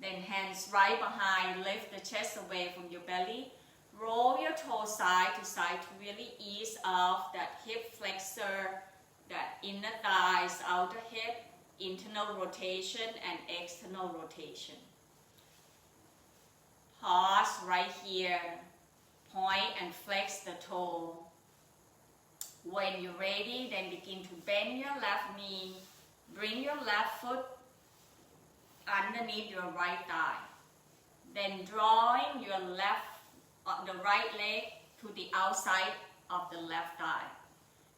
Then hands right behind, lift the chest away from your belly. Roll your toes side to side to really ease off that hip flexor, that inner thighs, outer hip, internal rotation and external rotation. Pause right here. Point and flex the toe. When you're ready, then begin to bend your left knee. Bring your left foot underneath your right thigh. Then drawing the right leg to the outside of the left thigh.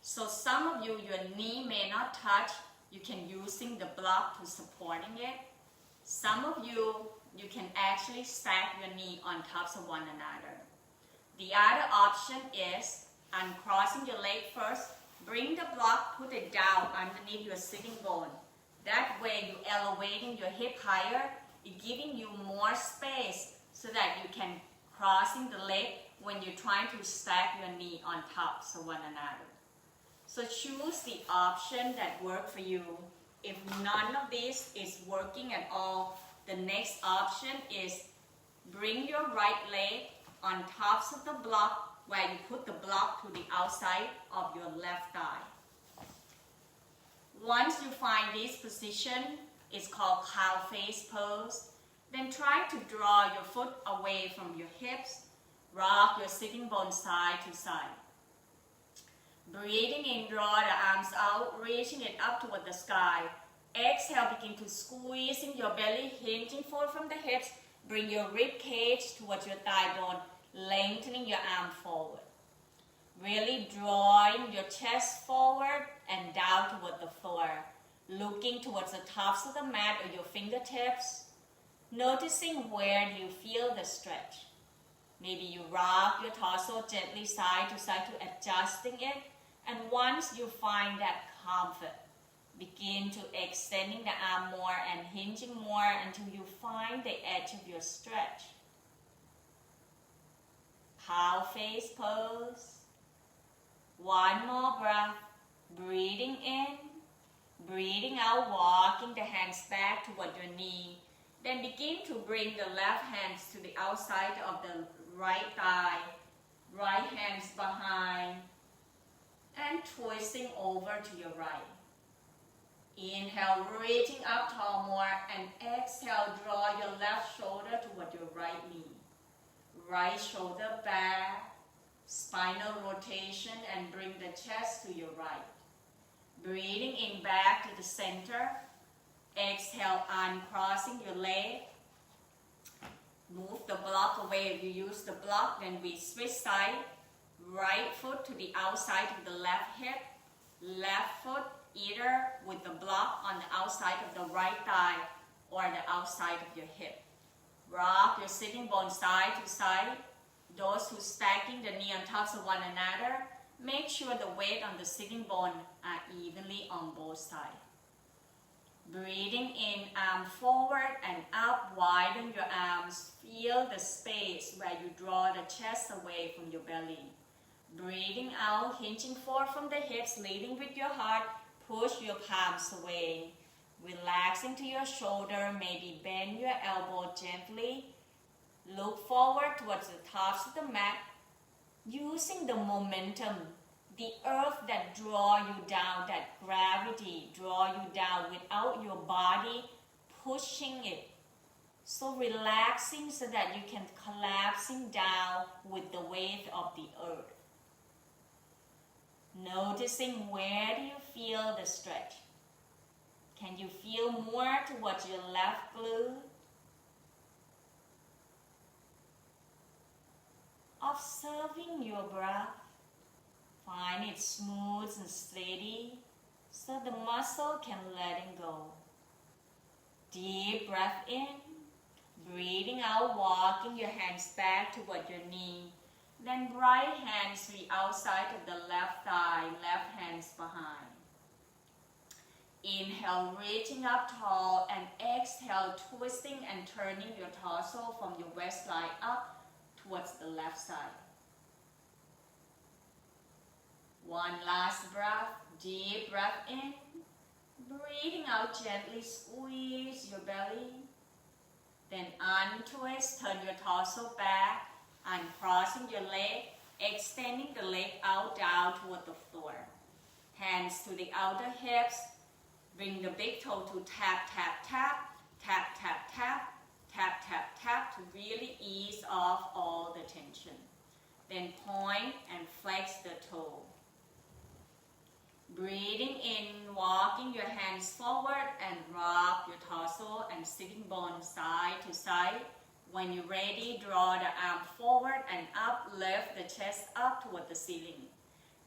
So some of you, your knee may not touch. You can using the block to supporting it. Some of you can actually stack your knee on tops of one another. The other option is uncrossing your leg first. Bring the block, put it down underneath your sitting bone. That way you're elevating your hip higher. It's giving you more space so that you can crossing the leg when you're trying to stack your knee on tops of one another. So choose the option that works for you. If none of this is working at all, the next option is bring your right leg on tops of the block where you put the block to the outside of your left thigh. Once you find this position, it's called cow face pose. Then try to draw your foot away from your hips. Rock your sitting bone side to side. Breathing in, draw the arms out, reaching it up toward the sky. Exhale, begin to squeezing your belly, hinging forward from the hips. Bring your rib cage towards your thigh bone, lengthening your arm forward. Really drawing your chest forward and down toward the floor. Looking towards the tops of the mat or your fingertips. Noticing where do you feel the stretch. Maybe you rock your torso gently side to adjusting it. And once you find that comfort, begin to extending the arm more and hinging more until you find the edge of your stretch. Cow face pose. One more breath. Breathing in, breathing out, walking the hands back toward your knee. Then begin to bring the left hands to the outside of the right thigh. Right hands behind. And twisting over to your right. Inhale, reaching up tall more, and exhale, draw your left shoulder toward your right knee. Right shoulder back, spinal rotation, and bring the chest to your right. Breathing in back to the center. Exhale, uncrossing your leg. Move the block away. If you use the block, then we switch side. Right foot to the outside of the left hip. Left foot either with the block on the outside of the right thigh or the outside of your hip. Rock your sitting bone side to side. Those who stacking the knee on tops of one another, make sure the weight on the sitting bone are evenly on both sides. Breathing in, arm forward and up, widen your arms. Feel the space where you draw the chest away from your belly. Breathing out, hinging forward from the hips, leading with your heart. Push your palms away. Relaxing to your shoulder, maybe bend your elbow gently. Look forward towards the tops of the mat. Using the momentum, the earth that draw you down, that gravity draw you down without your body pushing it. So relaxing so that you can collapsing down with the weight of the earth. Noticing where do you feel the stretch? Can you feel more towards your left glute? Observing your breath. Find it smooth and steady so the muscle can let it go. Deep breath in. Breathing out, walking your hands back toward your knee. Then right hands to the outside of the left thigh, left hands behind. Inhale. Inhale, reaching up tall, and exhale, twisting and turning your torso from your waistline up towards the left side. One last breath, deep breath in. Breathing out, gently squeeze your belly. Then untwist, turn your torso back, uncrossing your leg, extending the leg out down toward the floor. Hands to the outer hips. Bring the big toe to tap, tap, tap, tap, tap, tap, tap, tap, tap to really ease off all the tension. Then point and flex the toe. Breathing in, walking your hands forward and rock your torso and sitting bone side to side. When you're ready, draw the arm forward and up, lift the chest up toward the ceiling.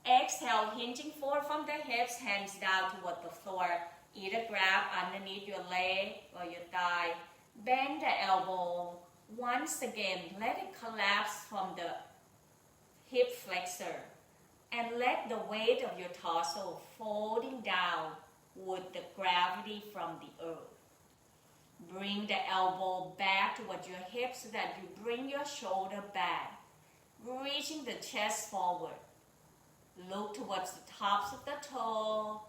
Exhale, hinging forward from the hips, hands down toward the floor. Either grab underneath your leg or your thigh. Bend the elbow. Once again, let it collapse from the hip flexor. And let the weight of your torso folding down with the gravity from the earth. Bring the elbow back toward your hips so that you bring your shoulder back, reaching the chest forward. Look towards the tops of the toe.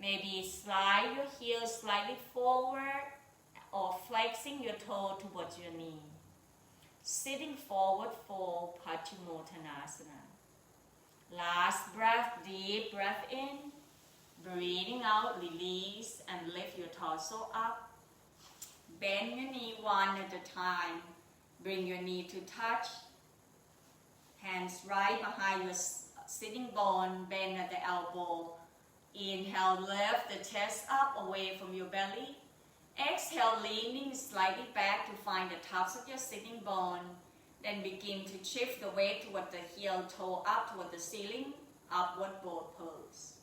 Maybe slide your heels slightly forward or flexing your toe towards your knee. Sitting forward fold, Paschimottanasana. Last breath, deep breath in. Breathing out, release and lift your torso up. Bend your knee one at a time. Bring your knee to touch. Hands right behind your sitting bone, bend at the elbow. Inhale, lift the chest up away from your belly. Exhale, leaning slightly back to find the tops of your sitting bone. Then begin to shift the weight toward the heel toe up toward the ceiling, upward boat pose.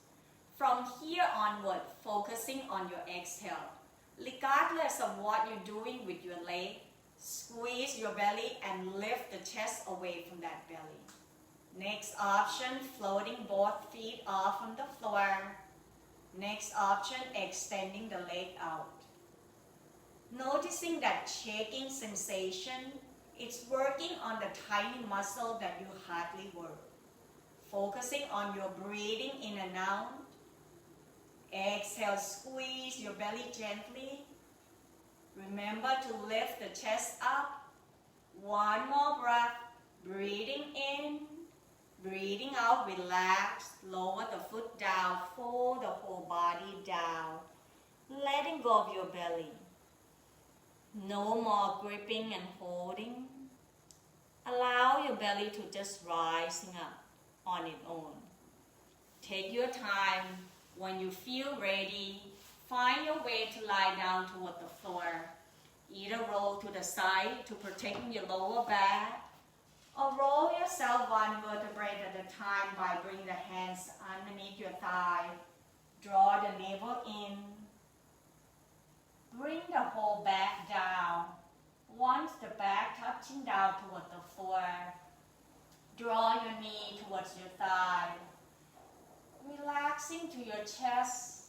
From here onward, focusing on your exhale. Regardless of what you're doing with your leg, squeeze your belly and lift the chest away from that belly. Next option, floating both feet off from the floor. Next option, extending the leg out. Noticing that shaking sensation, it's working on the tiny muscle that you hardly work. Focusing on your breathing in and out. Exhale, squeeze your belly gently. Remember to lift the chest up. One more breath. Breathing in. Breathing out, relax. Lower the foot down. Fold the whole body down. Letting go of your belly. No more gripping and holding. Allow your belly to just rising up on its own. Take your time. When you feel ready, find your way to lie down toward the floor. Either roll to the side to protect your lower back, or roll yourself one vertebrae at a time by bringing the hands underneath your thigh. Draw the navel in. Bring the whole back down. Once the back touching down toward the floor, draw your knee towards your thigh. Relaxing to your chest.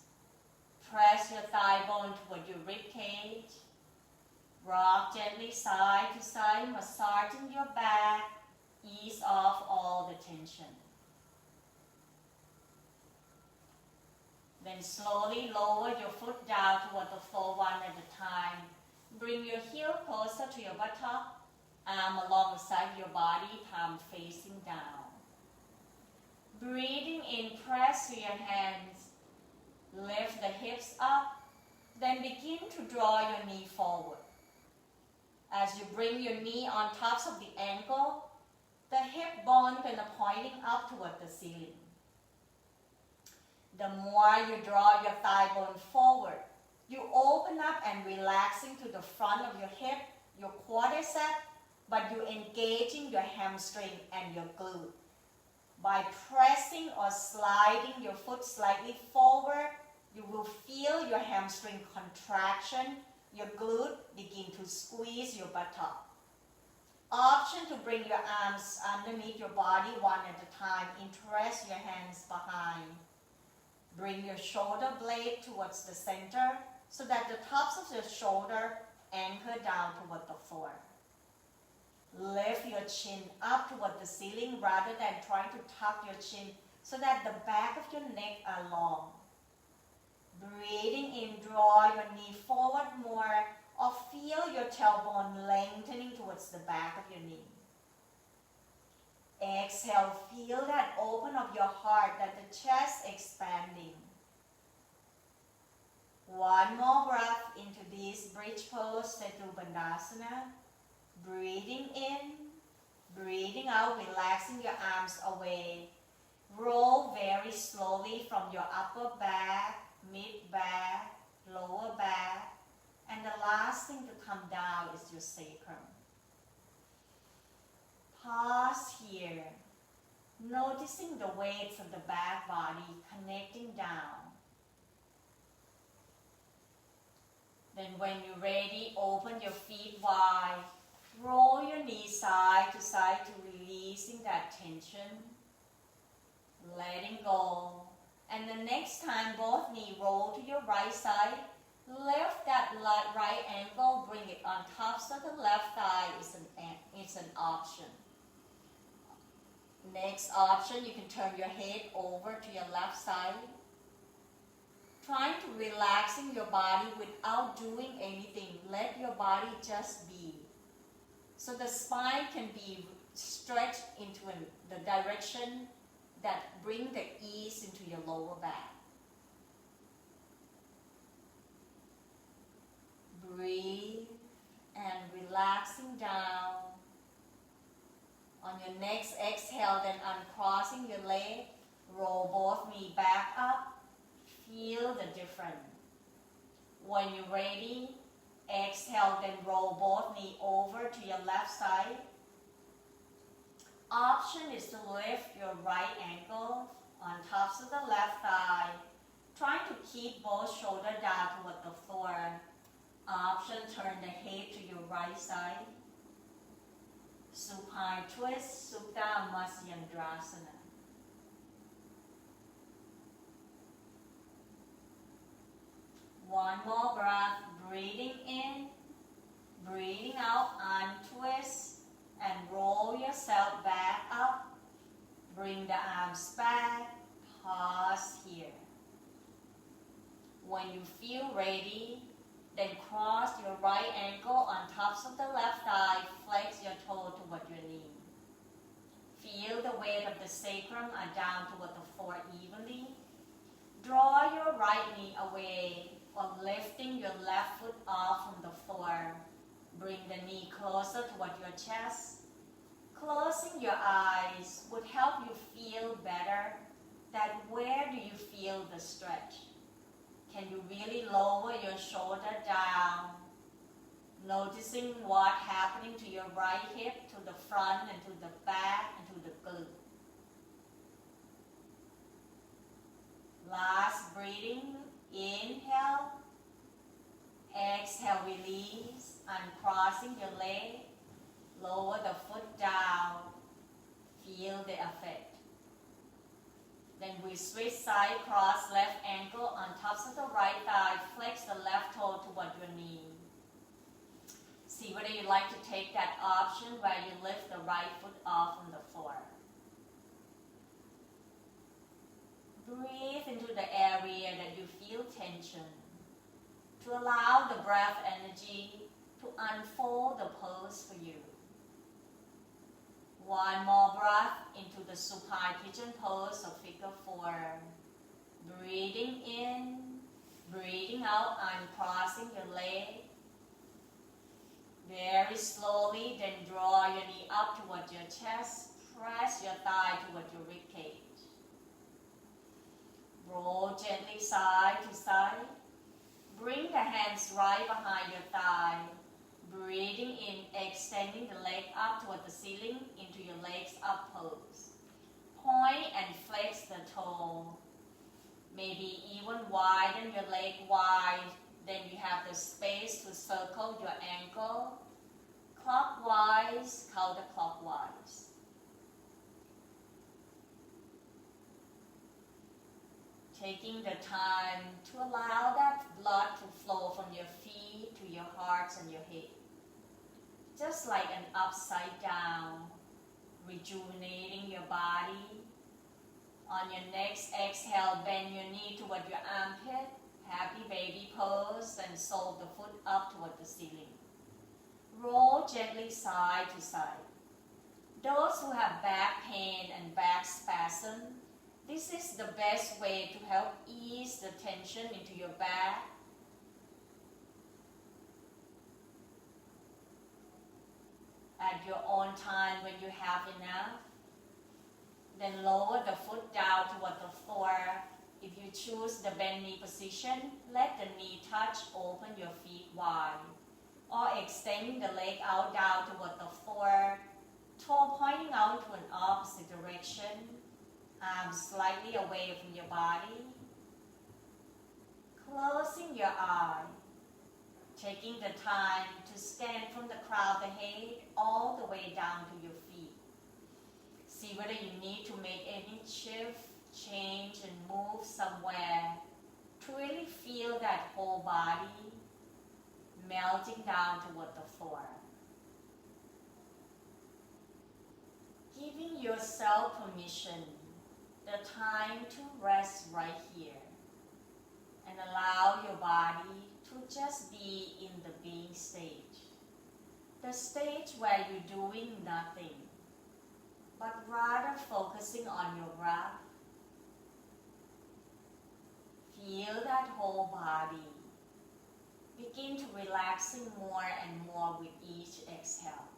Press your thigh bone toward your rib cage. Rock gently side to side, massaging your back. Ease off all the tension. Then slowly lower your foot down toward the floor one at a time. Bring your heel closer to your buttock, arm alongside your body, palm facing down. Breathing in, press to your hands. Lift the hips up, then begin to draw your knee forward. As you bring your knee on tops of the ankle, the hip bone is pointing up toward the ceiling. The more you draw your thigh bone forward, you open up and relaxing to the front of your hip, your quadricep, but you engaging your hamstring and your glute. By pressing or sliding your foot slightly forward, you will feel your hamstring contraction, your glute begin to squeeze your buttock. Option to bring your arms underneath your body one at a time. Interlace your hands behind. Bring your shoulder blade towards the center so that the tops of your shoulder anchor down toward the floor. Lift your chin up toward the ceiling rather than trying to tuck your chin so that the back of your neck are long. Breathing in, draw your knee forward more or feel your tailbone lengthening towards the back of your knee. Exhale, feel that open of your heart, that the chest expanding. One more breath into this bridge pose, Setu Bandhasana. Breathing in, breathing out, relaxing your arms away. Roll very slowly from your upper back, mid back, lower back, and the last thing to come down is your sacrum. Pause here, noticing the weights of the back body connecting down. Then when you're ready, open your feet wide. Roll your knees side to side to releasing that tension. Letting go. And the next time both knees roll to your right side, lift that right ankle, bring it on top so the left thigh is an option. Next option, you can turn your head over to your left side. Trying to relaxing your body without doing anything. Let your body just be. So the spine can be stretched into the direction that bring the ease into your lower back. Breathe and relaxing down. On your next exhale, then uncrossing your leg, roll both knees back up. Feel the difference. When you're ready, exhale, then roll both knees over to your left side. Option is to lift your right ankle on tops of the left thigh, trying to keep both shoulders down toward the floor. Option, turn the head to your right side. Supine Twist, Supta Matsyendrasana. One more breath, breathing in, breathing out, untwist, and roll yourself back up. Bring the arms back, pause here. When you feel ready, then cross your right ankle on tops of the left thigh, flex your toe toward your knee. Feel the weight of the sacrum are down toward the floor evenly. Draw your right knee away while lifting your left foot off from the floor. Bring the knee closer toward your chest. Closing your eyes would help you feel better that where do you feel the stretch? Can you really lower your shoulder down? Noticing what's happening to your right hip, to the front and to the back and to the glute. Last breathing, inhale. Exhale, release, uncrossing your leg. Lower the foot down. Feel the effect. Then we switch side, cross left ankle on tops of the right thigh. Flex the left toe toward your knee. See whether you like to take that option where you lift the right foot off from the floor. Breathe into the area that you feel tension. To allow the breath energy to unfold the pose for you. One more breath into the supine pigeon pose of figure 4. Breathing in, breathing out, uncrossing your leg. Very slowly, then draw your knee up toward your chest. Press your thigh toward your rib cage. Roll gently side to side. Bring the hands right behind your thigh. Breathing in, extending the leg up toward the ceiling into your legs up pose. Point and flex the toe. Maybe even widen your leg wide. Then you have the space to circle your ankle. Clockwise, counterclockwise. Taking the time to allow that blood to flow from your feet to your heart and your head. Just like an upside down, rejuvenating your body. On your next exhale, bend your knee toward your armpit. Happy baby pose and sole the foot up toward the ceiling. Roll gently side to side. Those who have back pain and back spasm, this is the best way to help ease the tension into your back. At your own time when you have enough, then lower the foot down toward the floor. If you choose the bend knee position, let the knee touch, open your feet wide. Or extend the leg out down toward the floor, toe pointing out to an opposite direction, arms slightly away from your body. Closing your eye, taking the time to scan from the crown of the head all the way down to your feet. See whether you need to make any shift, change, and move somewhere to really feel that whole body melting down toward the floor. Giving yourself permission, the time to rest right here, and allow your body to just be in the being stage. The stage where you're doing nothing, but rather focusing on your breath. Feel that whole body. Begin to relaxing more and more with each exhale.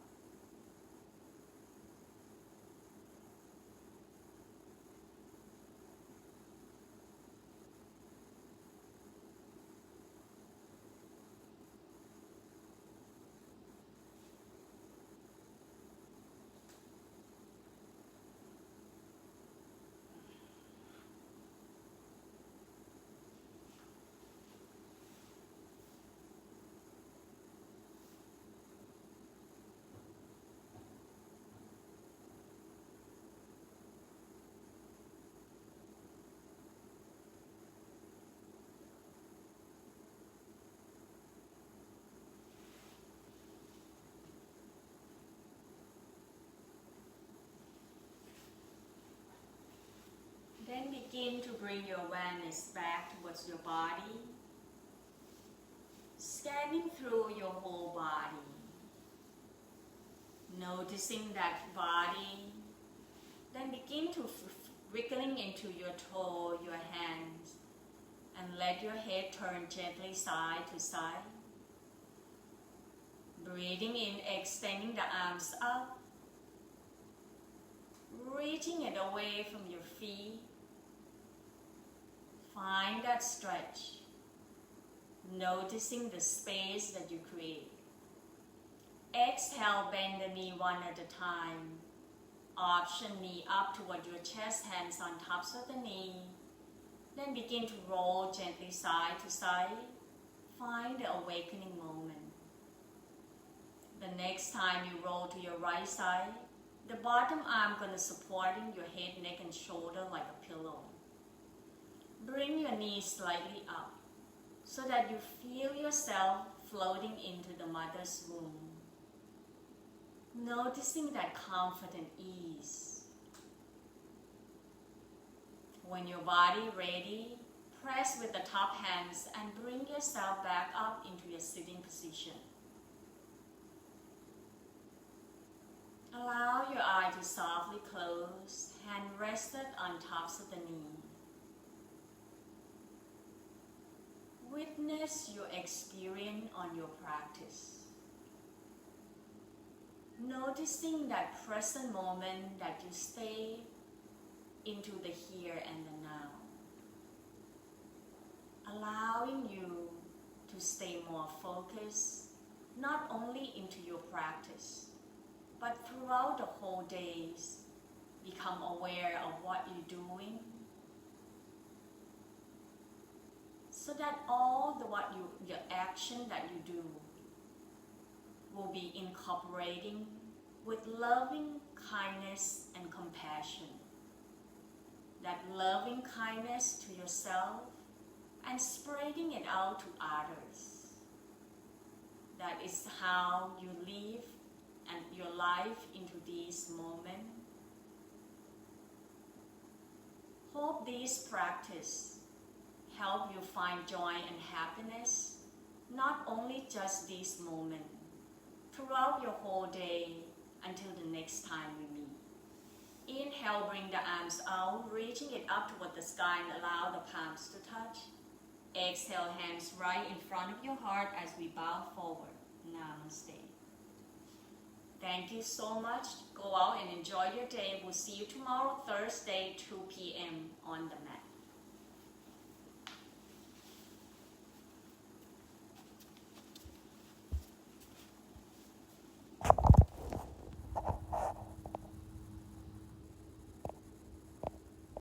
Then begin to bring your awareness back towards your body, scanning through your whole body, noticing that body. Then begin to wriggling into your toe, your hands, and let your head turn gently side to side. Breathing in, extending the arms up, reaching it away from your feet. Find that stretch, noticing the space that you create. Exhale, bend the knee one at a time. Option knee up toward your chest, hands on tops of the knee. Then begin to roll gently side to side. Find the awakening moment. The next time you roll to your right side, the bottom arm gonna supporting your head, neck, and shoulder like a pillow. Bring your knees slightly up so that you feel yourself floating into the mother's womb. Noticing that comfort and ease. When your body ready, press with the top hands and bring yourself back up into your sitting position. Allow your eye to softly close, hand rested on tops of the knee. Witness your experience on your practice. Noticing that present moment that you stay into the here and the now. Allowing you to stay more focused, not only into your practice, but throughout the whole days, become aware of what you're doing, so that all your action that you do will be incorporating with loving kindness and compassion. that loving kindness to yourself and spreading it out to others. That is how you live and your life into this moment. Hope this practice help you find joy and happiness, not only just this moment, throughout your whole day until the next time we meet. Inhale, bring the arms out, reaching it up toward the sky and allow the palms to touch. Exhale, hands right in front of your heart as we bow forward. Namaste. Thank you so much. Go out and enjoy your day. We'll see you tomorrow, Thursday, 2 p.m. on the mat.